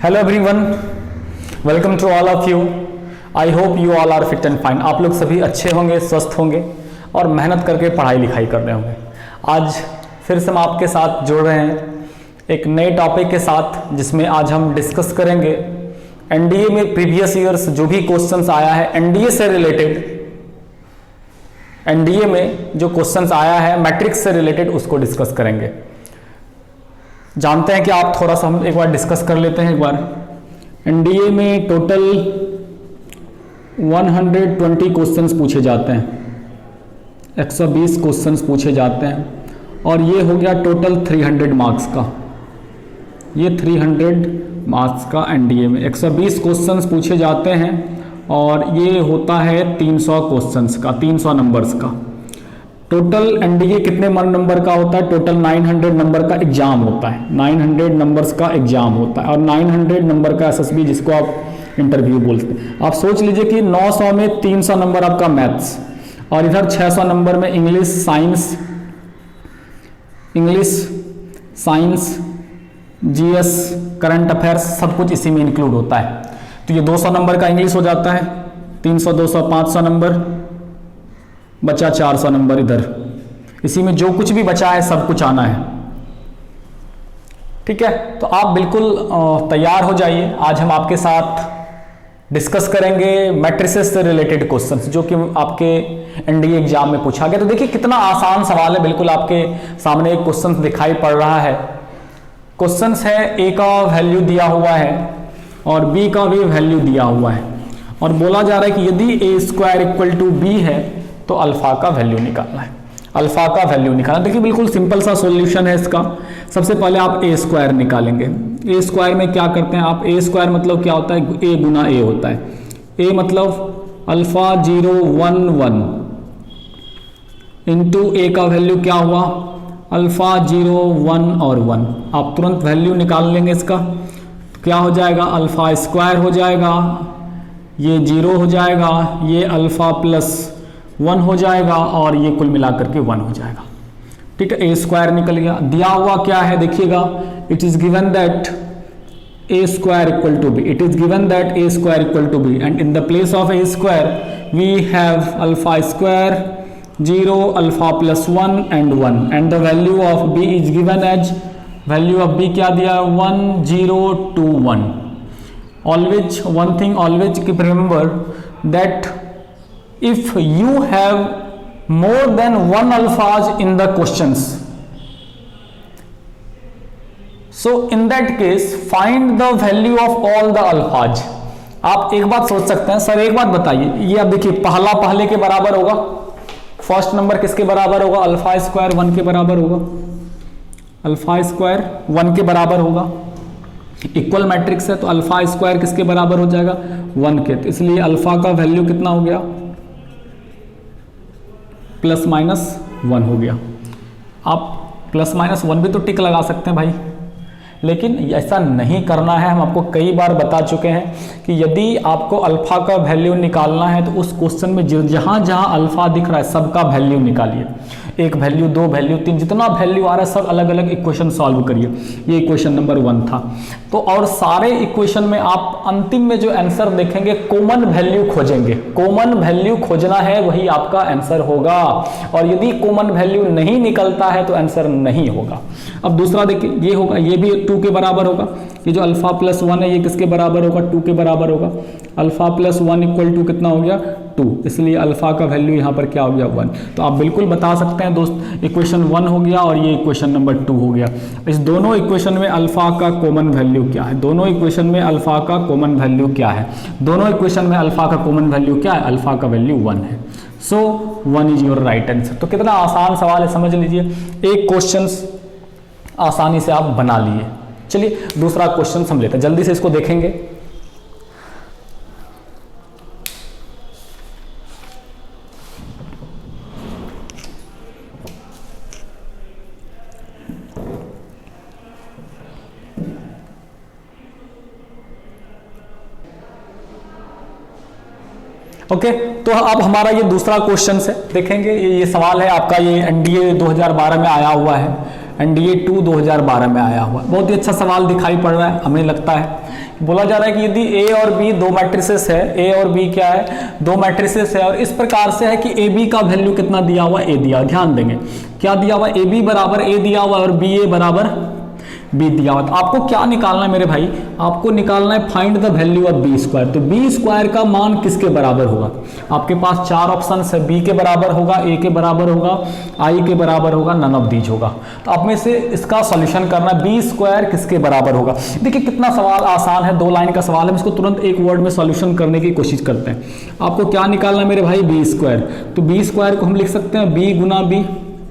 Hello everyone, welcome to all of you. I hope you all are fit and fine. आप लोग सभी अच्छे होंगे, स्वस्थ होंगे और मेहनत करके पढ़ाई लिखाई कर रहे होंगे। आज फिर से हम आपके साथ जुड़ रहे हैं एक नए टॉपिक के साथ, जिसमें आज हम डिस्कस करेंगे एनडीए में प्रीवियस ईयर्स जो भी क्वेश्चंस आया है एनडीए से रिलेटेड, एनडीए में जो क्वेश्चंस आया है मैट्रिक्स से रिलेटेड उसको डिस्कस करेंगे। जानते हैं कि आप थोड़ा सा हम एक बार डिस्कस कर लेते हैं। एक बार एनडीए में टोटल 120 क्वेश्चंस पूछे जाते हैं, 120 क्वेश्चंस पूछे जाते हैं और ये हो गया टोटल 300 मार्क्स का। ये 300 मार्क्स का एनडीए में 120 क्वेश्चंस पूछे जाते हैं और ये होता है 300 क्वेश्चंस का, 300 नंबर्स का। टोटल एनडीए कितने नंबर का होता है? टोटल 900 नंबर का एग्जाम होता है, 900 नंबर्स का एग्जाम होता है और 900 नंबर का एसएसबी जिसको आप इंटरव्यू बोलते हैं। आप सोच लीजिए कि 900 में 300 नंबर आपका मैथ्स और इधर 600 नंबर में English science GS current affairs सब कुछ इसी में इंक्लूड होता है। तो ये 200 नंबर का इंग्लिश हो जाता है, 300 200 500 नंबर, बचा 400 नंबर इधर। इसी में जो कुछ भी बचा है सब कुछ आना है। ठीक है, तो आप बिल्कुल तैयार हो जाइए। आज हम आपके साथ डिस्कस करेंगे मैट्रिसेस से रिलेटेड क्वेश्चंस जो कि आपके एनडीए एग्जाम में पूछा गया। तो देखिए कितना आसान सवाल है, बिल्कुल आपके सामने एक क्वेश्चन दिखाई पड़ रहा है। क्वेश्चंस है ए का वैल्यू दिया हुआ है और बी का भी वैल्यू दिया हुआ है और बोला जा रहा है कि यदि ए स्क्वायर इक्वल टू बी है तो अल्फा का वैल्यू निकालना है। अल्फा का वैल्यू निकालना, देखिए बिल्कुल सिंपल सा सॉल्यूशन है इसका। सबसे पहले आप ए स्क्वायर निकालेंगे। ए स्क्वायर में क्या करते हैं आप? ए स्क्वायर मतलब क्या होता है? ए गुना ए होता है। ए मतलब अल्फा 0 1 1 इंटू ए का वैल्यू क्या हुआ? अल्फा 0 1 और 1। आप तुरंत वैल्यू निकाल लेंगे इसका। क्या हो जाएगा? अल्फा स्क्वायर हो जाएगा, ये 0 हो जाएगा, ये अल्फा प्लस 1 हो जाएगा और ये कुल मिलाकर के 1 हो जाएगा। ठीक है, ए स्क्वायर निकल गया। दिया हुआ क्या है देखिएगा, it is given that A square equal to B, it is given that A square equal to B and in the place of A square we have alpha square 0 alpha plus 1 and 1 and the value of B is given as, value of B क्या दिया? 1 0 2 1। Always one thing always keep remember that if you have more than one alphas in the questions, so in that case find the value of all the alphas। आप एक बात सोच सकते हैं, sir एक बात बताइए, ये आप देखिए पहला पहले के बराबर होगा, फर्स्ट नंबर किसके बराबर होगा? अल्फा स्क्वायर 1 के बराबर होगा, अल्फा स्क्वायर 1 के बराबर होगा। इक्वल मैट्रिक्स है तो अल्फा स्क्वायर किसके बराबर हो जाएगा? 1 के। तो इसलिए अल्फा का वैल्यू कितना हो गया? प्लस माइनस 1 हो गया। आप प्लस माइनस 1 भी तो टिक लगा सकते हैं भाई, लेकिन ऐसा नहीं करना है। हम आपको कई बार बता चुके हैं कि यदि आपको अल्फा का वैल्यू निकालना है तो उस क्वेश्चन में जहां जहां अल्फा दिख रहा है सबका वैल्यू निकालिए। 1 वैल्यू 2 वैल्यू 3 जितना वैल्यू आ रहा है सब अलग अलग इक्वेशन सॉल्व करिए। ये इक्वेशन नंबर 1 था। तो और सारे इक्वेशन में आप अंतिम में जो आंसर देखेंगे कॉमन वैल्यू खोजेंगे। कॉमन वैल्यू खोजना है, वही आपका आंसर होगा और यदि कॉमन वैल्यू नहीं निकलता है तो आंसर नहीं होगा। अब दूसरा देखिए, ये होगा, ये भी 2 के बराबर होगा। ये जो अल्फा प्लस 1 है ये किसके बराबर होगा? 2 के बराबर होगा। अल्फा प्लस 1 इक्वल टू कितना हो गया? 2। इसलिए अल्फा का वैल्यू यहाँ पर क्या हो गया? 1। तो आप बिल्कुल बता सकते हैं दोस्त, इक्वेशन 1 हो गया और ये इक्वेशन नंबर 2 हो गया। इस दोनों इक्वेशन में अल्फा का कॉमन वैल्यू क्या है? दोनों इक्वेशन में अल्फा का कॉमन वैल्यू क्या है? दोनों इक्वेशन में अल्फा का कॉमन वैल्यू क्या है? अल्फा का वैल्यू 1 है। सो 1 इज योर राइट आंसर। तो कितना आसान सवाल है, समझ लीजिए। एक क्वेश्चन आसानी से आप बना लिए। चलिए दूसरा क्वेश्चन हम लेते हैं, जल्दी से इसको देखेंगे। ओके, तो अब हमारा ये दूसरा क्वेश्चन है, देखेंगे। ये सवाल है आपका, ये एनडीए 2012 में आया हुआ है। एंड ये 2 2012 में आया हुआ है। बहुत ही अच्छा सवाल दिखाई पड़ रहा है हमें लगता है। बोला जा रहा है कि यदि ए और बी दो मैट्रिसेस है, ए और बी क्या है, दो मैट्रिसेस है, और इस प्रकार से है कि ए बी का वैल्यू कितना दिया हुआ, ए दिया, ध्यान देंगे क्या दिया हुआ, ए बी बराबर ए दिया हुआ और बी ए बराबर बी दिया हुआ। तो आपको क्या निकालना है मेरे भाई, आपको निकालना है find the value of B square. तो बी स्क्वायर का मान किसके बराबर होगा, आपके पास 4 ऑप्शन है, बी के बराबर होगा, ए के बराबर होगा, आई के बराबर होगा, नन ऑफ दीज होगा। तो आप में से इसका सॉल्यूशन करना है, बी स्क्वायर किसके बराबर होगा। देखिए कितना सवाल आसान है, 2 लाइन का सवाल है, हम इसको तुरंत एक वर्ड में सॉल्यूशन करने की कोशिश करते हैं। आपको क्या निकालना है मेरे भाई, बी स्क्वायर। तो बी स्क्वायर को हम लिख सकते हैं बी गुना बी,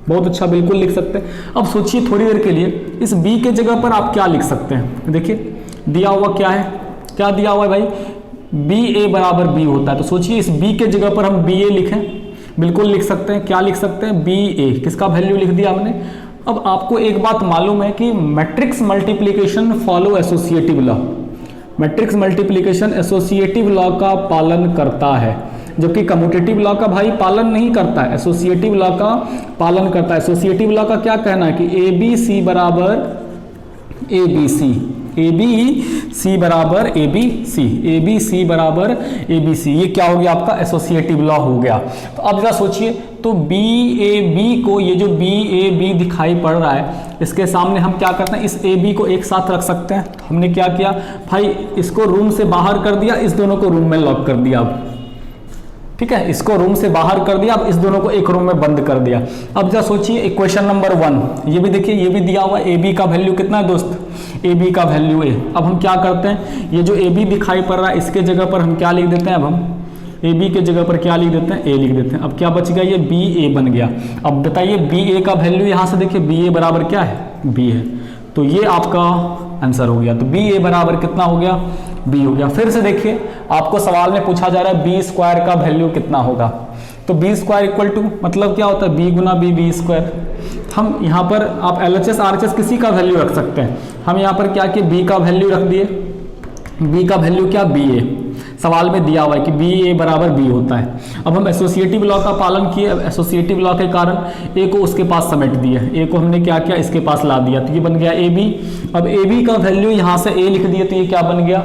बहुत अच्छा, बिल्कुल लिख सकते हैं। अब सोचिए थोड़ी देर के लिए, इस b के जगह पर आप क्या लिख सकते हैं, देखिए दिया हुआ क्या है, क्या दिया हुआ है भाई, बी ए बराबर बी होता है। तो सोचिए इस b के जगह पर हम बी ए लिखें, बिल्कुल लिख सकते हैं, क्या लिख सकते हैं, बी ए, किसका वैल्यू लिख दिया हमने। अब आपको एक बात मालूम है कि matrix multiplication follow associative law, matrix multiplication associative law का पालन करता है, जबकि कम्यूटेटिव लॉ का भाई पालन नहीं करता है, एसोसिएटिव लॉ का पालन करता है। एसोसिएटिव लॉ का क्या कहना है कि ए बी सी बराबर A B C, A B C बराबर A B C, A B C बराबर ए बी सी, ये क्या हो गया आपका एसोसिएटिव लॉ हो गया। तो अब जरा सोचिए, तो बी ए बी को, ये जो बी ए बी दिखाई पड़ रहा है, इसके सामने हम क्या करते हैं, इस ए बी को एक साथ रख सकते हैं। तो हमने क्या किया भाई, इसको रूम से बाहर कर दिया, इस दोनों को रूम में लॉक कर दिया। अब ठीक है, इसको रूम से बाहर कर दिया, अब इस दोनों को एक रूम में बंद कर दिया। अब जरा सोचिए इक्वेशन नंबर 1, ये भी देखिए, ये भी दिया हुआ ए बी का वैल्यू कितना है दोस्त, ए बी का वैल्यू ए। अब हम क्या करते हैं, ये जो ए बी दिखाई पड़ रहा है इसके जगह पर हम क्या लिख देते हैं, अब हम ए बी के जगह पर क्या लिख देते हैं, ए लिख देते हैं। अब क्या बच गया, ये बी ए बन गया। अब बताइए बी ए का वैल्यू यहाँ से देखिए, बी ए बराबर क्या है, बी है। तो ये आपका आंसर हो गया। तो बी ए बराबर कितना हो गया, बी हो गया। फिर से देखिए आपको सवाल में पूछा जा रहा है बी स्क्वायर का वैल्यू कितना होगा। तो बी स्क्वायर इक्वल टू मतलब क्या होता है, बी गुना बी, बी स्क्वायर। हम यहाँ पर आप LHS RHS किसी का वैल्यू रख सकते हैं, हम यहाँ पर क्या किए, बी का वैल्यू रख दिए, बी का वैल्यू क्या, बी ए। सवाल में दिया हुआ है कि बी ए बराबर बी होता है। अब हम एसोसिएटिव लॉ का पालन किए, एसोसिएटिव लॉ के कारण ए को उसके पास समेट दिया, ए को हमने क्या किया, इसके पास ला दिया, तो ये बन गया ए बी। अब ए बी का वैल्यू यहाँ से ए लिख दिए, तो ये क्या बन गया,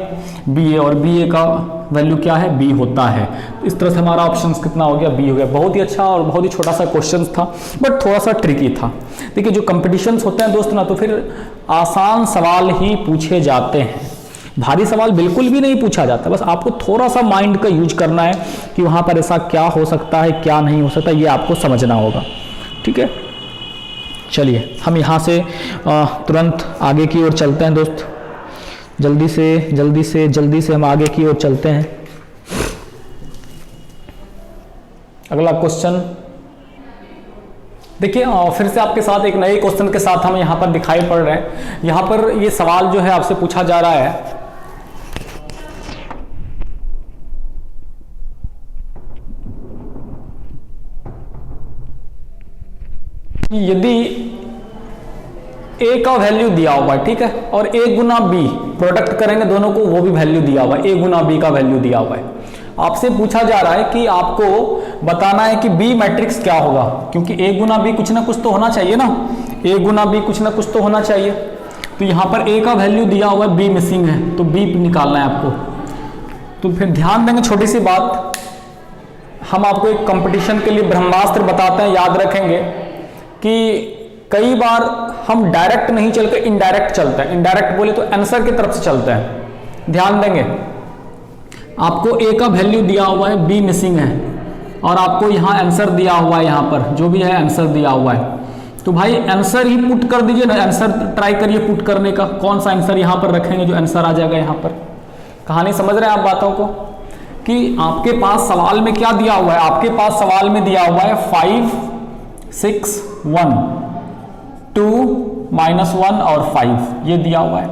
बी ए, और बी ए का वैल्यू क्या है, बी होता है। इस तरह से हमारा ऑप्शन कितना हो गया, बी हो गया। बहुत ही अच्छा और बहुत ही छोटा सा क्वेश्चन था, बट थोड़ा सा ट्रिकी था। देखिए जो कंपटीशंस होते हैं दोस्त ना, तो फिर आसान सवाल ही पूछे जाते हैं, भारी सवाल बिल्कुल भी नहीं पूछा जाता। बस आपको थोड़ा सा माइंड का यूज करना है कि वहाँ पर ऐसा क्या हो सकता है, क्या नहीं हो सकता, ये आपको समझना होगा। ठीक है, चलिए हम यहाँ से तुरंत आगे की ओर चलते हैं दोस्त, जल्दी से हम आगे की ओर चलते हैं। अगला क्वेश्चन देखिए, फिर से आपके साथ एक नए क्वेश्चन के साथ हम यहाँ पर दिखाई पड़ रहे हैं। यहाँ पर ये सवाल जो है आपसे पूछा जा रहा है, यदि ए का वैल्यू दिया हुआ है, ठीक है, और ए गुना बी प्रोडक्ट करेंगे दोनों को, वो भी वैल्यू दिया हुआ है, ए गुना बी का वैल्यू दिया हुआ है। आपसे पूछा जा रहा है कि आपको बताना है कि बी मैट्रिक्स क्या होगा, क्योंकि ए गुना बी कुछ ना कुछ तो होना चाहिए ना, ए गुना बी कुछ ना कुछ तो होना चाहिए। तो यहाँ पर ए का वैल्यू दिया हुआ है, बी मिसिंग है, तो बी निकालना है आपको। तो फिर ध्यान देंगे, छोटी सी बात, हम आपको एक कंपटीशन के लिए ब्रह्मास्त्र बताते हैं, याद रखेंगे कि कई बार हम डायरेक्ट नहीं चल के इनडायरेक्ट चलते हैं। इनडायरेक्ट बोले तो आंसर की तरफ से चलते हैं। ध्यान देंगे, आपको ए का वैल्यू दिया हुआ है, बी मिसिंग है, और आपको यहाँ आंसर दिया हुआ है, यहाँ पर जो भी है आंसर दिया हुआ है। तो भाई आंसर ही पुट कर दीजिए ना, आंसर ट्राई करिए पुट करने का, कौन सा आंसर यहाँ पर रखेंगे जो आंसर आ जाएगा यहाँ पर। कहानी समझ रहे हैं आप बातों को, कि आपके पास सवाल में क्या दिया हुआ है, आपके पास सवाल में दिया हुआ है 5 6 1 2 -1 और 5, ये दिया हुआ है।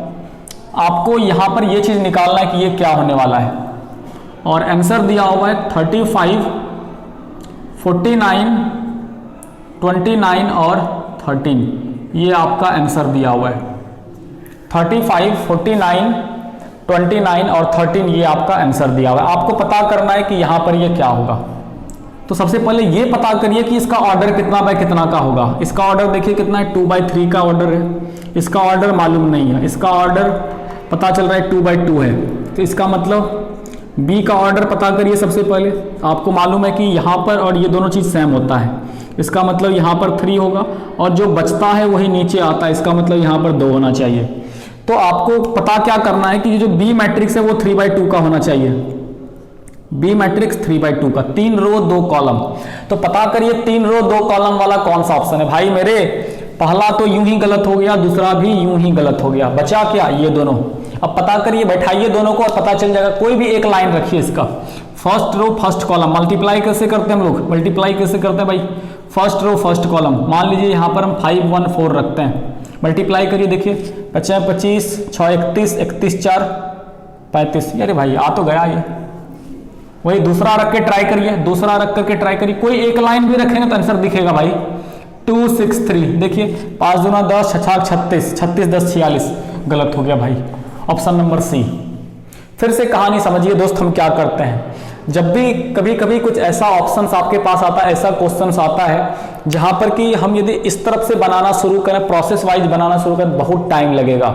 आपको यहाँ पर ये चीज निकालना है कि ये क्या होने वाला है, और आंसर दिया हुआ है 35 49 29 और 13, ये आपका आंसर दिया हुआ है। 35 49 29 और 13 ये आपका आंसर दिया हुआ है। आपको पता करना है कि यहाँ पर ये क्या होगा, तो सबसे पहले ये पता करिए कि इसका ऑर्डर कितना बाय कितना का होगा। इसका ऑर्डर देखिए कितना है, 2/3 का ऑर्डर है। इसका ऑर्डर मालूम नहीं है, इसका ऑर्डर पता चल रहा है 2/2 है। तो इसका मतलब बी का ऑर्डर पता करिए सबसे पहले। आपको मालूम है कि यहाँ पर और ये दोनों चीज़ सेम होता है, इसका मतलब यहाँ पर 3 होगा और जो बचता है वही नीचे आता है, इसका मतलब यहाँ पर 2 होना चाहिए। तो आपको पता क्या करना है कि ये जो बी मैट्रिक्स है वो 3/2 का होना चाहिए। बी मैट्रिक्स 3/2 का, 3 रो 2 कॉलम। तो पता करिए 3 रो 2 कॉलम वाला कौन सा ऑप्शन है। भाई मेरे पहला तो यूं ही गलत हो गया, दूसरा भी यूं ही गलत हो गया, बचा क्या, ये दोनों। अब पता करिए, बैठाइए दोनों को और पता चल जाएगा। कोई भी एक लाइन रखिए इसका, first row first column. Multiply कैसे करते हैं हम लोग, मल्टीप्लाई कैसे करते हैं भाई, फर्स्ट रो फर्स्ट कॉलम। मान लीजिए यहाँ पर हम 5 1 4 रखते हैं, मल्टीप्लाई करिए, देखिए 5 25 6 31 31 4 35। अरे भाई आ तो गया ये। वही दूसरा रख के ट्राई करिए, दूसरा रख करके ट्राई करिए, कोई एक लाइन भी रखेंगे तो आंसर दिखेगा भाई। 2 6 3, देखिए 5 दूना 10 6 36 36 10 46, गलत हो गया भाई, ऑप्शन नंबर सी। फिर से कहानी समझिए दोस्त, हम क्या करते हैं, जब भी कभी कभी कुछ ऐसा ऑप्शंस आपके पास आता है, ऐसा क्वेश्चंस आता है जहां पर कि हम यदि इस तरफ से बनाना शुरू करें, प्रोसेस वाइज बनाना शुरू करें, बहुत टाइम लगेगा।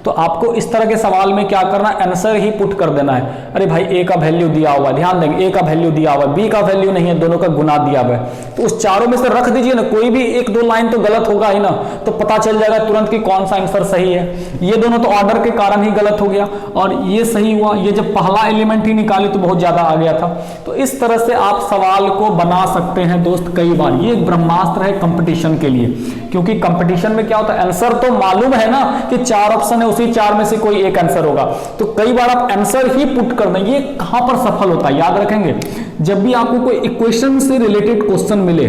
तो आपको इस तरह के सवाल में क्या करना है, आंसर ही पुट कर देना है। अरे भाई ए का वैल्यू दिया हुआ है, ध्यान देंगे, ए का वैल्यू दिया हुआ है, बी का वैल्यू नहीं है, दोनों का गुना दिया हुआ है, तो उस चारों में से रख दीजिए ना, कोई भी 1 2 लाइन तो गलत होगा ही ना, तो पता चल जाएगा तुरंत कि कौन सा आंसर सही है। ये दोनों तो ऑर्डर के कारण ही गलत हो गया और ये सही हुआ, ये जब पहला एलिमेंट ही निकाले तो बहुत ज्यादा आ गया था। तो इस तरह से आप सवाल को बना सकते हैं दोस्त कई बार। ये एक ब्रह्मास्त्र है कंपटीशन के लिए, क्योंकि कंपटीशन में क्या होता है, आंसर तो मालूम है ना कि 4 ऑप्शन है, उसी 4 में से कोई एक आंसर होगा, तो कई बार आप आंसर ही पुट कर दें। ये कहां पर सफल होता है, याद रखेंगे, जब भी आपको कोई इक्वेशन से रिलेटेड क्वेश्चन मिले,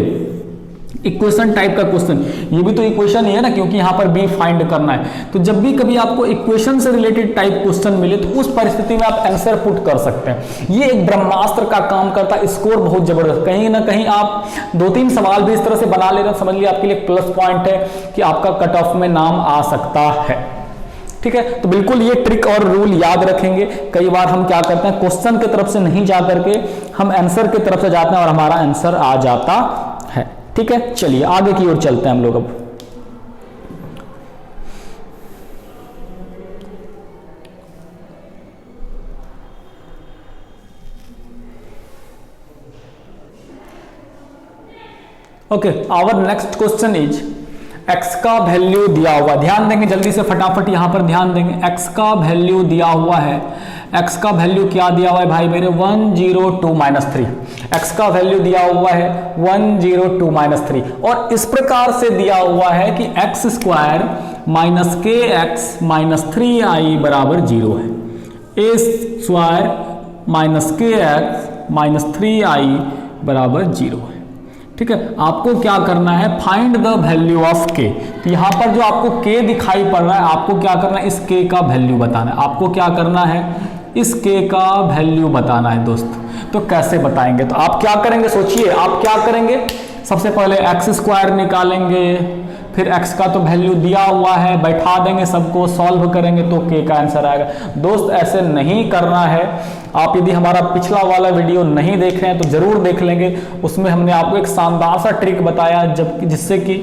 इक्वेशन टाइप का क्वेश्चन, ये भी तो इक्वेशन ही है ना, क्योंकि यहां पर बी फाइंड करना है, तो जब भी कभी आपको इक्वेशन से रिलेटेड टाइप क्वेश्चन मिले तो उस परिस्थिति में आप आंसर पुट कर सकते हैं। ये एक ब्रह्मास्त्र का काम करता है, स्कोर बहुत जबरदस्त। कहीं ना कहीं आप 2-3 सवाल भी इस तरह से बना ले रहे हैं, समझ लिया आपके लिए प्लस पॉइंट है कि आपका कट ऑफ में नाम आ सकता है। ठीक है, तो बिल्कुल ये ट्रिक और रूल याद रखेंगे। कई बार हम क्या करते हैं, क्वेश्चन की तरफ से नहीं जा करके हम आंसर की तरफ से जाते हैं और हमारा आंसर आ जाता है। ठीक है, चलिए आगे की ओर चलते हैं हम लोग अब। Okay, our next question is x का वैल्यू दिया हुआ, ध्यान देंगे जल्दी से फटाफट, यहां पर ध्यान देंगे। x का वैल्यू दिया हुआ है, x का वैल्यू क्या दिया हुआ है भाई मेरे, 102-3। x का वैल्यू दिया हुआ है 102-3 और इस प्रकार से दिया हुआ है कि x² - kx - 3i बराबर 0 है। a² - kx - 3i बराबर 0 है। ठीक है, आपको क्या करना है, find the value of k। तो यहां पर जो आपको k दिखाई पड़ रहा है, आपको क्या करना है, इस k का वैल्यू बताना है। आपको क्या करना है, इस k का वैल्यू बताना है दोस्त। तो कैसे बताएंगे, तो आप क्या करेंगे, सोचिए आप क्या करेंगे। सबसे पहले x² निकालेंगे, फिर x का तो वैल्यू दिया हुआ है, बैठा देंगे, सबको सॉल्व करेंगे तो k का आंसर आएगा। दोस्त ऐसे नहीं करना है। आप यदि हमारा पिछला वाला वीडियो नहीं देख रहे हैं तो जरूर देख लेंगे, उसमें हमने आपको एक शानदार सा ट्रिक बताया जिससे कि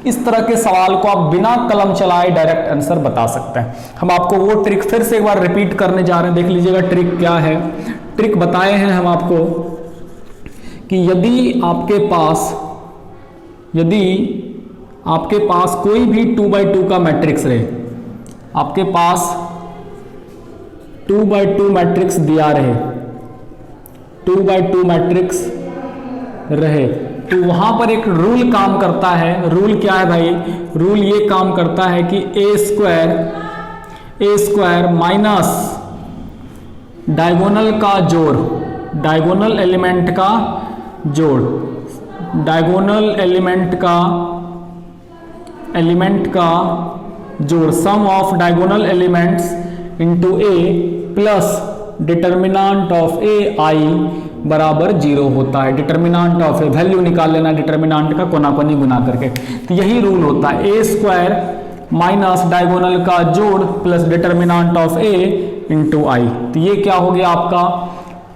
इस तरह के सवाल को आप बिना कलम चलाए डायरेक्ट आंसर बता सकते हैं। हम आपको वो ट्रिक फिर से एक बार रिपीट करने जा रहे हैं, देख लीजिएगा ट्रिक क्या है। ट्रिक बताए हैं हम आपको कि यदि आपके पास कोई भी 2/2 का मैट्रिक्स रहे, आपके पास 2/2 मैट्रिक्स दिया रहे, 2/2 मैट्रिक्स रहे, तो वहां पर एक रूल काम करता है। रूल क्या है भाई, रूल ये काम करता है कि a² माइनस डायगोनल का जोड़, डायगोनल एलिमेंट का जोड़, डायगोनल एलिमेंट का जोड़, sum of diagonal elements into a plus determinant of A I बराबर 0 होता है। डिटर्मिनांट ऑफ ए, वैल्यू निकाल लेना डिटर्मिनांट का कोना कोनी गुना करके। तो यही रूल होता है, a² माइनस डायगोनल का जोड़ plus determinant of a into I. तो ये क्या हो गया आपका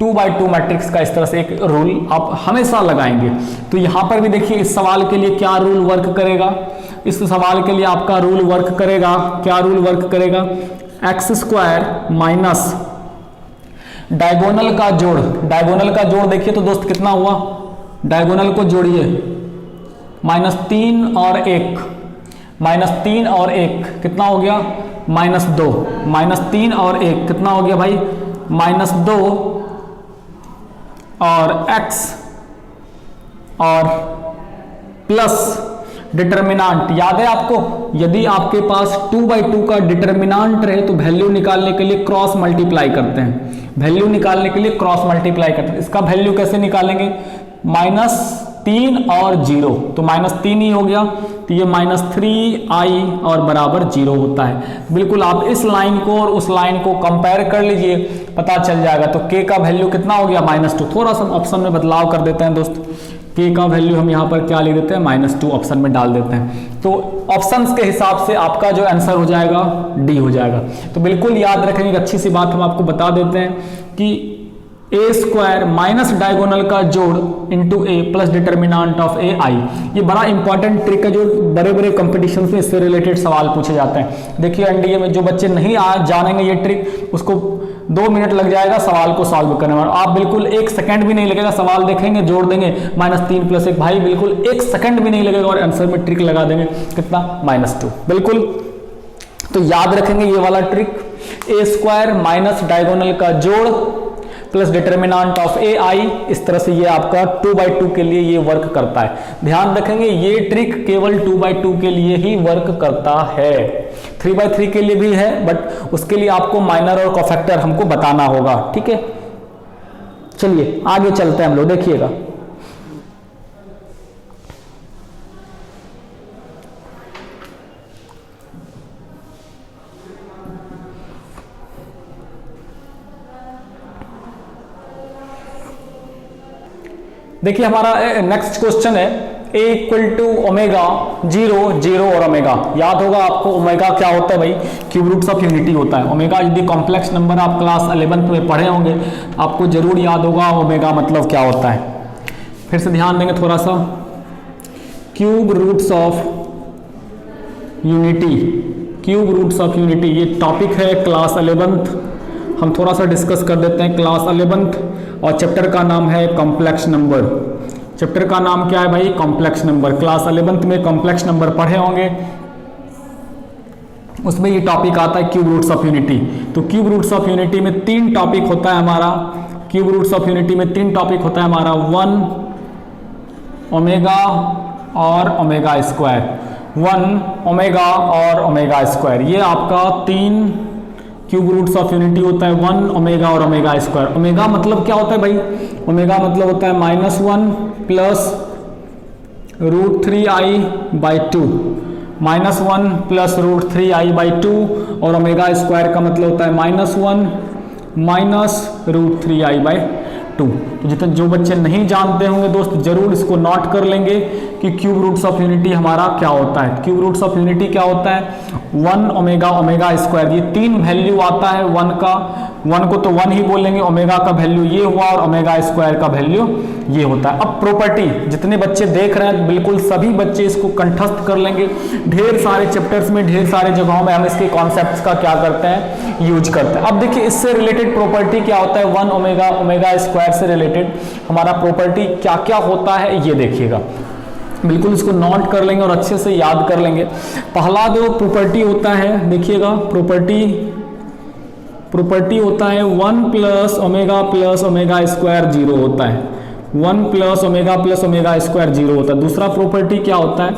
2x2 मैट्रिक्स का इस तरह से एक रूल आप हमेशा लगाएंगे। तो यहां पर भी देखिए इस सवाल के लिए क्या रूल वर्क करेगा, इस सवाल के लिए आपका रूल वर्क करेगा, क्या रूल वर्क करेगा, x² माइनस डायगोनल का जोड़, डायगोनल का जोड़ देखिए तो दोस्त कितना हुआ, डायगोनल को जोड़िए, -3 और 1, -3 और 1 कितना हो गया, -2, -3 और 1 कितना हो गया भाई, -2 और x और प्लस डिटर्मिनांट, याद है आपको, यदि आपके पास 2x2 का डिटर्मिनांट रहे तो वैल्यू निकालने के लिए क्रॉस मल्टीप्लाई करते हैं, वैल्यू निकालने के लिए क्रॉस मल्टीप्लाई करते हैं। इसका वैल्यू कैसे निकालेंगे, -3 और 0, तो -3 ही हो गया, तो ये -3i और बराबर 0 होता है। बिल्कुल आप इस लाइन को और उस लाइन को कंपेयर कर लीजिए, पता चल जाएगा। तो k का वैल्यू कितना हो गया, -2, थोड़ा सा ऑप्शन में बदलाव कर देते हैं दोस्त, k का वैल्यू हम यहाँ पर क्या लिख देते हैं, -2 ऑप्शन में डाल देते हैं। तो ऑप्शंस के हिसाब से आपका जो आंसर हो जाएगा डी हो जाएगा। तो बिल्कुल याद रखेंगे, एक अच्छी सी बात हम आपको बता देते हैं कि a² माइनस डायगोनल का जोड़ into a plus determinant of a i, ये बड़ा इंपॉर्टेंट ट्रिक है जो बड़े बड़े कंपटीशन में इससे रिलेटेड सवाल पूछे जाते हैं। देखिए एनडीए में जो बच्चे नहीं जानेंगे ये ट्रिक, उसको 2 मिनट लग जाएगा सवाल को सॉल्व करने में, आप बिल्कुल 1 सेकंड भी नहीं लगेगा, सवाल देखेंगे जोड़ देंगे -3 + 1, भाई बिल्कुल 1 सेकंड भी नहीं लगेगा और आंसर में ट्रिक लगा देंगे, कितना, -2 बिल्कुल। तो याद रखेंगे ये वाला ट्रिक, a² माइनस डायगोनल का जोड़ plus determinant of a i, इस तरह से ये आपका 2x2 के लिए ये वर्क करता है। ध्यान रखेंगे ये ट्रिक केवल 2x2 के लिए ही वर्क करता है, 3x3 के लिए भी है, बट उसके लिए आपको माइनर और कोफैक्टर हमको बताना होगा, ठीक है। चलिए आगे चलते हैं हम लोग, देखिएगा देखिए हमारा नेक्स्ट क्वेश्चन है a = ओमेगा 0 0 और ओमेगा। याद होगा आपको ओमेगा क्या होता है भाई, क्यूब रूट्स ऑफ यूनिटी होता है। ओमेगा यदि कॉम्प्लेक्स नंबर आप क्लास 11th में पढ़े होंगे आपको जरूर याद होगा ओमेगा मतलब क्या होता है। फिर से ध्यान देंगे थोड़ा सा, cube roots of unity, cube roots of unity ये टॉपिक है क्लास 11th, हम थोड़ा सा डिस्कस कर देते हैं क्लास 11th, और चैप्टर का नाम है कॉम्प्लेक्स नंबर। चैप्टर का नाम क्या है भाई, कॉम्प्लेक्स नंबर। क्लास 11th में कॉम्प्लेक्स नंबर पढ़े होंगे, उसमें ये टॉपिक आता है क्यूब रूट्स ऑफ यूनिटी। तो क्यूब रूट्स ऑफ यूनिटी में 3 टॉपिक होता है हमारा, क्यूब रूट्स ऑफ यूनिटी में 3 टॉपिक होता है हमारा, 1 ओमेगा और ओमेगा स्क्वायर, 1 ओमेगा और ओमेगा स्क्वायर, ये आपका 3 क्यूब रूट्स ऑफ यूनिटी होता है, 1 ओमेगा और ओमेगा स्क्वायर। ओमेगा मतलब क्या होता है भाई, ओमेगा मतलब होता है -1 प्लस √3i/2, -1 प्लस √3i/2, और ओमेगा स्क्वायर का मतलब होता है -1 माइनस √3i/2। तो जितने जो बच्चे नहीं जानते होंगे दोस्त जरूर इसको नोट कर लेंगे कि क्यूब रूट्स ऑफ यूनिटी हमारा क्या होता है। क्यूब रूट्स ऑफ यूनिटी क्या होता है, 1 ओमेगा ओमेगा स्क्वायर, ये 3 वैल्यू आता है 1 का, 1 को तो 1 ही बोलेंगे, ओमेगा का वैल्यू ये हुआ और ओमेगा स्क्वायर का वैल्यू ये होता है। अब प्रॉपर्टी जितने बच्चे देख रहे हैं बिल्कुल सभी बच्चे इसको कंठस्थ कर लेंगे, ढेर सारे चैप्टर्स में ढेर सारे जगहों में हम इसके कॉन्सेप्ट्स का क्या करते हैं, यूज करते हैं। अब देखिए इससे रिलेटेड प्रॉपर्टी क्या होता है, 1 ओमेगा ओमेगा स्क्वायर से रिलेटेड हमारा प्रॉपर्टी क्या क्या होता है ये देखिएगा, बिल्कुल इसको नोट कर लेंगे और अच्छे से याद कर लेंगे। पहला जो प्रॉपर्टी होता है देखिएगा, प्रॉपर्टी होता है 1 प्लस ओमेगा स्क्वायर 0 होता है, 1 प्लस ओमेगा स्क्वायर 0 होता है। दूसरा प्रॉपर्टी क्या होता है,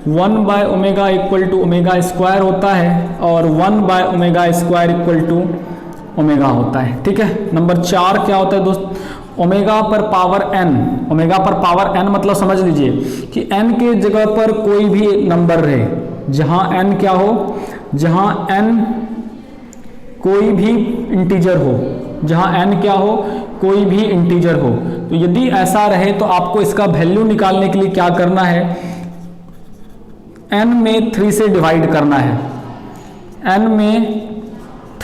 1/ओमेगा = ओमेगा स्क्वायर होता है और 1/ओमेगा स्क्वायर = ओमेगा होता है, ठीक है। नंबर 4 क्या होता है दोस्त, ओमेगा पर पावर n, ओमेगा पर पावर n मतलब समझ लीजिए कि n के जगह पर कोई भी नंबर रहे, जहां n क्या हो, जहां n कोई भी इंटीजर हो, जहां n क्या हो, कोई भी इंटीजर हो। तो यदि ऐसा रहे तो आपको इसका वैल्यू निकालने के लिए क्या करना है, n में 3 से डिवाइड करना है, n में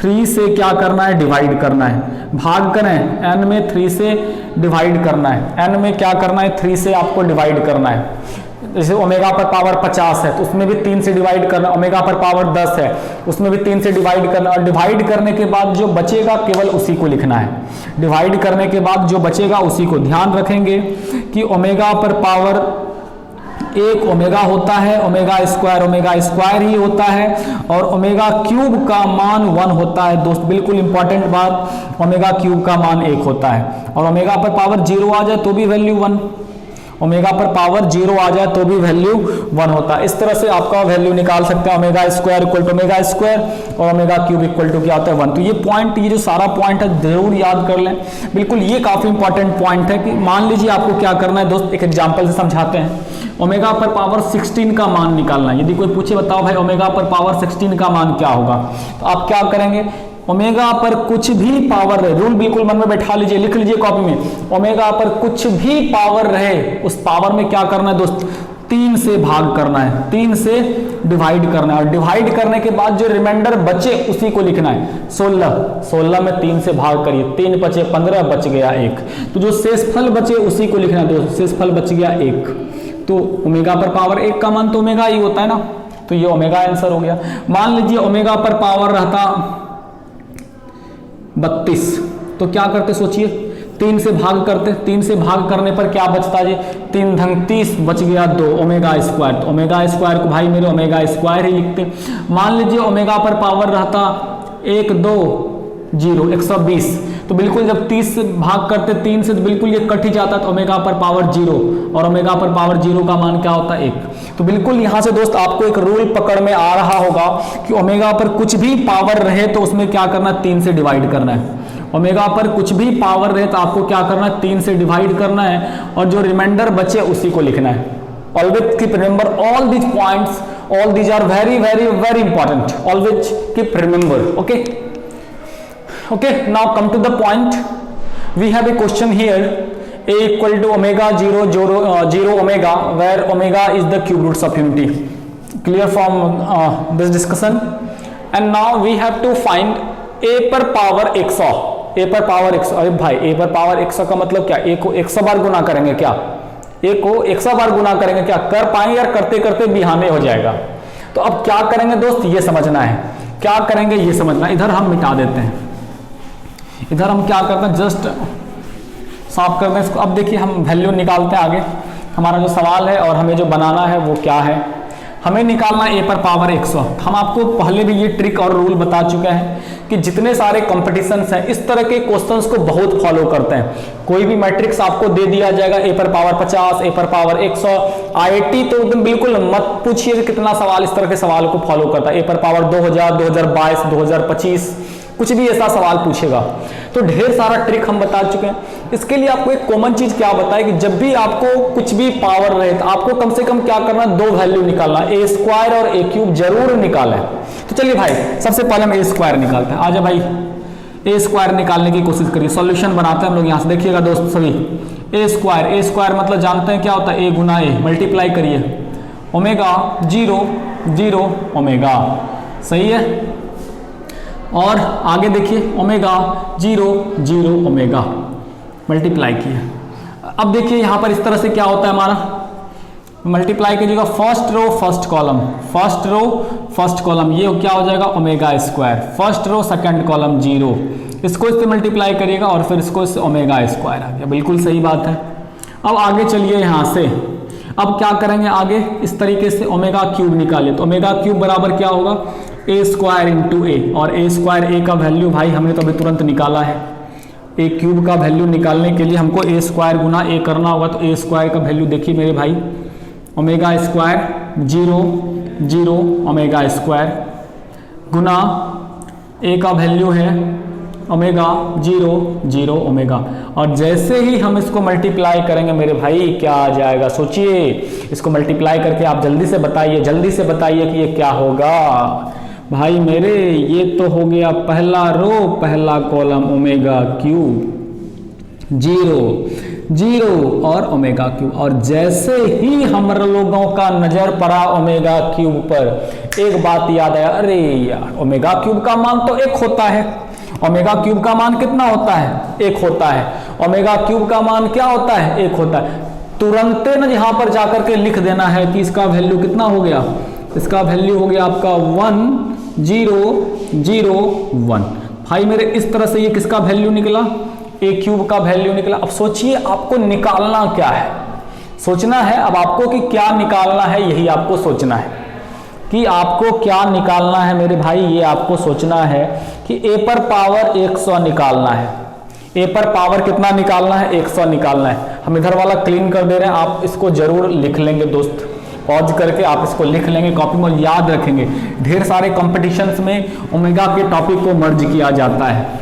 3 से क्या करना है, डिवाइड करना है, भाग करें n में 3 से डिवाइड करना है, n में क्या करना है, 3 से आपको डिवाइड करना है। जैसे ओमेगा पर पावर 50 है तो उसमें भी 3 से डिवाइड करना, ओमेगा पर पावर 10 है उसमें भी 3 से डिवाइड करना, और डिवाइड करने के बाद जो बचेगा केवल उसी को लिखना है। डिवाइड करने के बाद जो बचेगा उसी को, ध्यान रखेंगे कि ओमेगा पर पावर 1 ओमेगा होता है, ओमेगा स्क्वायर ही होता है, और ओमेगा क्यूब का मान 1 होता है। दोस्त बिल्कुल इंपॉर्टेंट बात, ओमेगा क्यूब का मान 1 होता है, और ओमेगा पर पावर 0 आ जाए तो भी वैल्यू 1, ओमेगा पर पावर 0 आ जाए तो भी वैल्यू 1 होता है। इस तरह से आपका वैल्यू निकाल सकते हैं, omega square equal to omega square और ओमेगा क्यूब इक्वल टू क्या होता है 1। तो ये पॉइंट, ये जो सारा पॉइंट है जरूर याद कर लें, बिल्कुल ये काफी इंपॉर्टेंट पॉइंट है कि मान लीजिए आपको क्या करना है दोस्त, एक एग्जांपल से समझाते हैं। ओमेगा पर पावर 16 का मान निकालना है। यदि कोई पूछे बताओ भाई ओमेगा पर पावर 16 का मान क्या होगा, तो आप क्या करेंगे, ओमेगा पर कुछ भी पावर रहे, रूल बिल्कुल मन में बैठा लीजिए, लिख लीजिए कॉपी में, ओमेगा पर कुछ भी पावर रहे उस पावर में क्या करना है दोस्त, 3 से भाग करना है, 3 से डिवाइड करना है, और डिवाइड करने के बाद जो रिमाइंडर बचे उसी को लिखना है। 16 में 3 से भाग करिए, 3 बचे 15, बच गया 1, तो जो शेषफल बचे उसी को लिखना है दोस्त, शेषफल बच गया 1। तो ओमेगा पर पावर 1 का मान तो ओमेगा ही होता है ना, तो ये ओमेगा आंसर हो गया। मान लीजिए ओमेगा पर पावर रहता 32, तो क्या करते सोचिए, 3 से भाग करते, 3 से भाग करने पर क्या बचता जी, 3 धंग 30, बच गया 2 ओमेगा स्क्वायर। तो ओमेगा स्क्वायर को भाई मेरे ओमेगा स्क्वायर ही लिखते। मान लीजिए ओमेगा पर पावर रहता 1 2 0 120, तो बिल्कुल जब 30 से भाग करते 3 से तो बिल्कुल ये कट ही जाता, तो ओमेगा पर पावर 0, और ओमेगा पर पावर 0 का मान क्या होता है 1। तो बिल्कुल यहां से दोस्त आपको एक रूल पकड़ में आ रहा होगा कि ओमेगा पर कुछ भी पावर रहे तो उसमें क्या करना, 3 से डिवाइड करना है। ओमेगा पर कुछ भी पावर रहे तो आपको क्या करना है, 3 से डिवाइड करना है, और जो रिमाइंडर बचे उसी को लिखना है। Always keep remember all these points, all these are very very very important, always keep remember. Okay, okay, now come to the point. We have a question here, a equal to omega 0 omega, where omega is the cube roots of unity. Clear from this discussion? And now we have to find a पर power 100, a पर power 100। अरे भाई a पर power 100 का मतलब क्या, a को 100 बार गुना करेंगे क्या, a को 100 बार गुना करेंगे क्या, कर पाएंगे यार, करते करते बिहाने हो जाएगा। तो अब क्या करेंगे दोस्त, ये समझना है, क्या करेंगे ये समझना। इधर हम मिटा देते हैं, इधर हम क्या करते हैं, जस्ट साफ करते हैं इसको। अब देखिए हम वैल्यू निकालते हैं आगे, हमारा जो सवाल है और हमें जो बनाना है वो क्या है, हमें निकालना a पर पावर 100। हम आपको पहले भी ये ट्रिक और रूल बता चुके हैं कि जितने सारे कॉम्पिटिशन्स हैं इस तरह के क्वेश्चंस को बहुत फॉलो करते हैं। कोई भी मैट्रिक्स आपको दे दिया जाएगा, a पर पावर 50, a पर पावर 100, IIT तो एकदम बिल्कुल मत पूछिए कितना सवाल इस तरह के सवाल को फॉलो करता है। a पर पावर 2000, 2022, 2025, कुछ भी ऐसा सवाल पूछेगा। तो ढेर सारा ट्रिक हम बता चुके हैं। इसके लिए आपको एक कॉमन चीज क्या बताए कि जब भी आपको कुछ भी पावर रहे तो आपको कम से कम क्या करना, 2 वैल्यू निकालना, a स्क्वायर और a क्यूब जरूर निकालें। तो चलिए भाई सबसे पहले हम a स्क्वायर निकालते हैं। आजा भाई a स्क्वायर निकालने की कोशिश करिए, सॉल्यूशन बनाते हैं हम लोग। यहाँ से देखिएगा दोस्त सभी, a स्क्वायर मतलब जानते हैं क्या होता है, a गुना a, मल्टीप्लाई करिए, ओमेगा 0 0 ओमेगा, सही है। और आगे देखिए ओमेगा 0 0 ओमेगा, मल्टीप्लाई किया। अब देखिए यहाँ पर इस तरह से क्या होता है हमारा, मल्टीप्लाई कीजिएगा, first row first column, first row first column, ये क्या हो जाएगा omega square, first row second column 0, इसको इससे मल्टीप्लाई करिएगा और फिर इसको इससे ओमेगा स्क्वायर आ गया, बिल्कुल सही बात है। अब आगे चलिए यहाँ से, अब क्या करेंगे आगे, इस तरीके से ओमेगा क्यूब निकालिए। तो ओमेगा क्यूब बराबर क्या होगा, a स्क्वायर इंटू ए, और a स्क्वायर a का वैल्यू भाई हमने तो अभी तुरंत निकाला है। a क्यूब का वैल्यू निकालने के लिए हमको a स्क्वायर गुना a करना होगा। तो a स्क्वायर का वैल्यू देखिए मेरे भाई, omega square 0 0 omega square Guna a का वैल्यू है ओमेगा 0 0 ओमेगा, और जैसे ही हम इसको मल्टीप्लाई करेंगे मेरे भाई क्या आ जाएगा, सोचिए, इसको मल्टीप्लाई करके आप जल्दी से बताइए कि ये क्या होगा भाई मेरे। ये तो हो गया पहला रो पहला कॉलम ओमेगा क्यूब 0, जीरो और ओमेगा क्यूब। और जैसे ही हम लोगों का नजर पड़ा ओमेगा क्यूब पर, एक बात याद आया, अरे यार ओमेगा क्यूब का मान तो एक होता है। ओमेगा क्यूब का मान कितना होता है? एक होता है। ओमेगा क्यूब का मान क्या होता है? एक होता है। तुरंत ना यहां पर जाकर के लिख देना है कि इसका वैल्यू कितना हो गया, इसका वैल्यू हो गया आपका 1001। भाई मेरे इस तरह से ये किसका वैल्यू निकला? ए क्यूब का वैल्यू निकला। अब सोचिए आपको निकालना क्या है, सोचना है अब आपको कि क्या निकालना है, यही आपको सोचना है कि आपको क्या निकालना है मेरे भाई। ये आपको सोचना है कि ए पर पावर 100 निकालना है। ए पर पावर कितना निकालना है? 100 निकालना है। हम इधर वाला क्लीन कर दे रहे हैं, आप इसको जरूर लिख लेंगे दोस्त, पॉज करके आप इसको लिख लेंगे कॉपी में, याद रखेंगे। ढेर सारे कॉम्पिटिशन्स में ओमेगा के टॉपिक को मर्ज किया जाता है।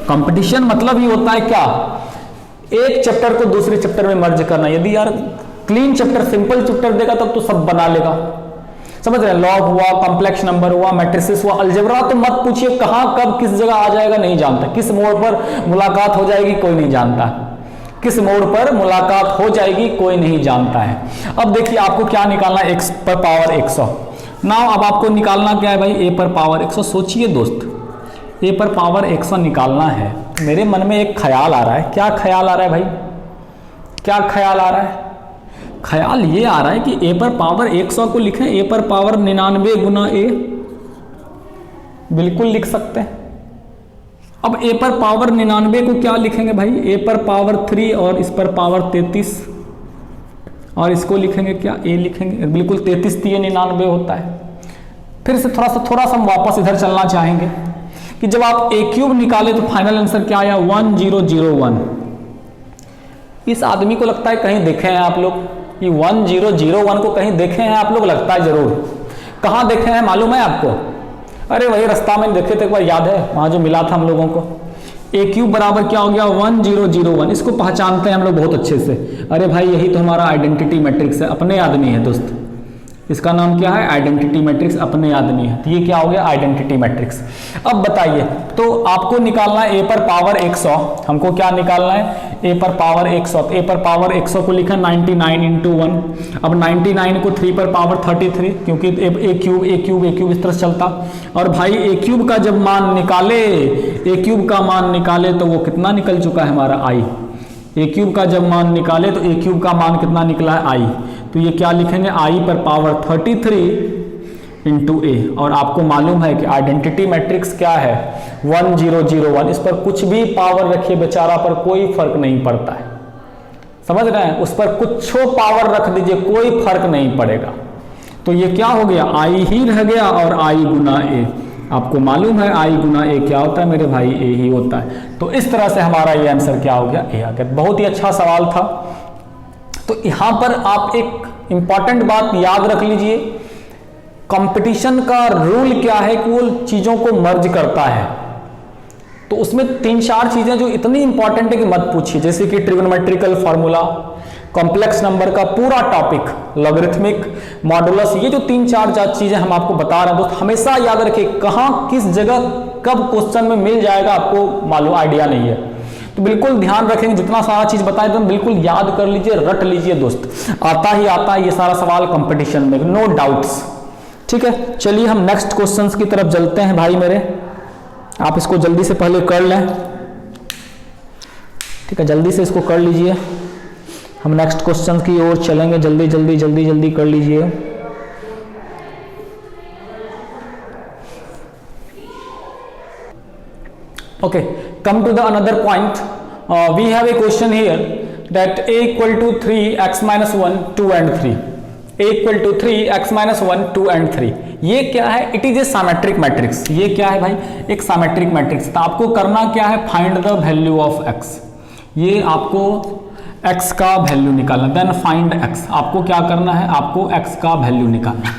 कंपटीशन मतलब ही होता है क्या? एक चैप्टर को दूसरे चैप्टर में मर्ज करना। यदि यार क्लीन चैप्टर, सिंपल चैप्टर देगा तब तो सब बना लेगा, समझ रहे हैं। लॉग हुआ, कॉम्प्लेक्स नंबर हुआ, मैट्रिसेस हुआ, अलजेब्रा तो मत पूछिए कहां कब किस जगह आ जाएगा नहीं जानता। किस मोड़ पर मुलाकात हो जाएगी कोई नहीं जानता, किस मोड़ पर मुलाकात हो जाएगी कोई नहीं जानता है। अब देखिए आपको क्या निकालना है, x पर पावर 100। नाउ अब आपको निकालना क्या है भाई? a पर पावर 100। सोचिए दोस्त, a पर पावर 100 निकालना है। मेरे मन में एक ख्याल आ रहा है। क्या ख्याल आ रहा है भाई? क्या ख्याल आ रहा है? ख्याल ये आ रहा है कि a पर पावर 100 को लिखें a पर पावर 99 गुना a, बिल्कुल लिख सकते हैं। अब a पर पावर 99 को क्या लिखेंगे भाई? a पर पावर 3 और इस पर पावर 33, और इसको लिखेंगे क्या? a लिखेंगे, बिल्कुल 33 3 99 होता है। फिर से थोड़ा सा हम वापस इधर चलना चाहेंगे कि जब आप a क्यूब निकाले तो फाइनल आंसर क्या आया? 1001। इस आदमी को लगता है कहीं देखे हैं आप लोग, ये 1001 को कहीं देखे हैं आप लोग? लगता है जरूर। कहाँ देखे हैं मालूम है आपको? अरे वही रास्ता में देखे थे एक बार, याद है वहां जो मिला था हम लोगों को। ए क्यूब बराबर क्या हो गया? 1001। इसको पहचानते हैं हम लोग बहुत अच्छे से। अरे भाई यही तो हमारा आइडेंटिटी मैट्रिक्स है, अपने आदमी है दोस्त। इसका नाम क्या है? आइडेंटिटी मैट्रिक्स, अपने आदमी है। तो ये क्या हो गया? Identity matrix. अब बताइए, तो आपको निकालना है ए पर पावर 100। हमको क्या निकालना है? ए पर पावर 100। ए पर पावर 100 को लिखा 99 इंटू 1। अब 99 को 3 पर पावर 33, क्योंकि ए क्यूब इस तरह चलता। और भाई ए क्यूब का जब मान निकाले, ए क्यूब का मान निकाले तो वो कितना निकल चुका है हमारा? आई। ए क्यूब का जब मान निकाले तो ए क्यूब का मान कितना निकला है? आई। तो ये क्या लिखेंगे? आई पर पावर 33 इंटू ए। और आपको मालूम है कि आइडेंटिटी मैट्रिक्स क्या है? 1001। इस पर कुछ भी पावर रखिए बेचारा पर कोई फर्क नहीं पड़ता है, समझ रहे हैं? उस पर कुछ पावर रख दीजिए कोई फर्क नहीं पड़ेगा। तो ये क्या हो गया? आई ही रह गया और आई गुना ए। आपको मालूम है आई गुना ए क्या होता है मेरे भाई? ए ही होता है। तो इस तरह से हमारा ये आंसर क्या हो गया? ए आ गया। बहुत ही अच्छा सवाल था। तो यहां पर आप एक इंपॉर्टेंट बात याद रख लीजिए, कंपटीशन का रूल क्या है कि वो चीजों को मर्ज करता है। तो उसमें 3-4 चीजें जो इतनी इंपॉर्टेंट है कि मत पूछिए, जैसे कि ट्रिग्नोमेट्रिकल फार्मूला, कॉम्प्लेक्स नंबर का पूरा टॉपिक, लॉगरिथमिक, मॉडुलस, ये जो 3-4 चीजें हम आपको बता रहे हैं दोस्त, हमेशा याद रखिए। कहां किस जगह कब क्वेश्चन में मिल जाएगा आपको मालूम, आइडिया नहीं है। तो बिल्कुल ध्यान रखेंगे, जितना सारा चीज बताए तो बिल्कुल याद कर लीजिए, रट लीजिए दोस्त। आता ही आता है ये सारा सवाल कंपटीशन में, नो डाउट्स। ठीक है, चलिए हम नेक्स्ट क्वेश्चंस की तरफ चलते हैं भाई मेरे। आप इसको जल्दी से पहले कर लें, ठीक है, जल्दी से इसको कर लीजिए। हम नेक्स्ट क्वेश्चन की ओर चलेंगे, जल्दी जल्दी जल्दी जल्दी कर लीजिए। Okay, come to the another point. We have a question here that a equal to 3x minus 1, 2 and 3. a equal to 3x minus 1, 2 and 3. ये क्या है? It is a symmetric matrix. ये क्या है भाई? एक symmetric matrix। तो आपको करना क्या है? Find the value of x. ये आपको x का वैल्यू निकालना। Then find x. आपको क्या करना है? आपको x का वैल्यू निकालना।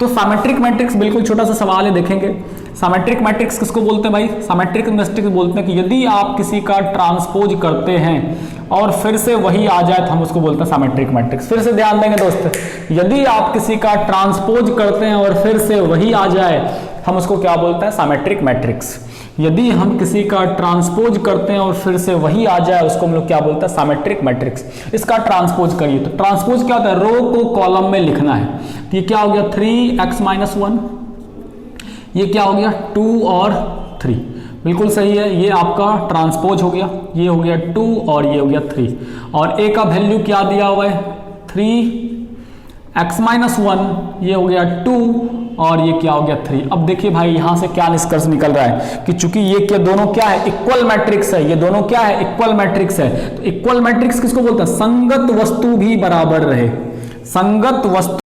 तो सामेट्रिक मैट्रिक्स बिल्कुल छोटा सा सवाल है, देखेंगे। सामेट्रिक मैट्रिक्स किसको बोलते हैं भाई? सामेट्रिक मैट्रिक्स बोलते हैं कि यदि आप किसी का ट्रांसपोज करते हैं और फिर से वही आ जाए तो हम उसको बोलते हैं सामेट्रिक मैट्रिक्स। फिर से ध्यान देंगे दोस्त, यदि आप किसी का ट्रांसपोज करते हैं और फिर से वही आ जाए हम उसको क्या बोलते हैं? Symmetric matrix. यदि हम किसी का ट्रांसपोज करते हैं और फिर से वही आ जाए, उसको हम लोग क्या बोलते हैं, सिमेट्रिक मैट्रिक्स। इसका ट्रांसपोज करिए तो ट्रांसपोज क्या होता है, रो को कॉलम में लिखना है। तो ये क्या हो गया 3x - 1, ये क्या हो गया 2 और 3, बिल्कुल सही है, ये आपका ट्रांसपोज हो गया। ये हो गया 2 और ये हो गया 3, और a का वैल्यू क्या दिया हुआ है 3x - 1, ये हो गया 2 और ये क्या हो गया 3। अब देखिए भाई यहां से क्या निष्कर्ष निकल रहा है कि चूंकि ये क्या दोनों क्या है, इक्वल मैट्रिक्स है, ये दोनों क्या है, इक्वल मैट्रिक्स है। तो इक्वल मैट्रिक्स किसको बोलते हैं, संगत वस्तु भी बराबर रहे, संगत वस्तु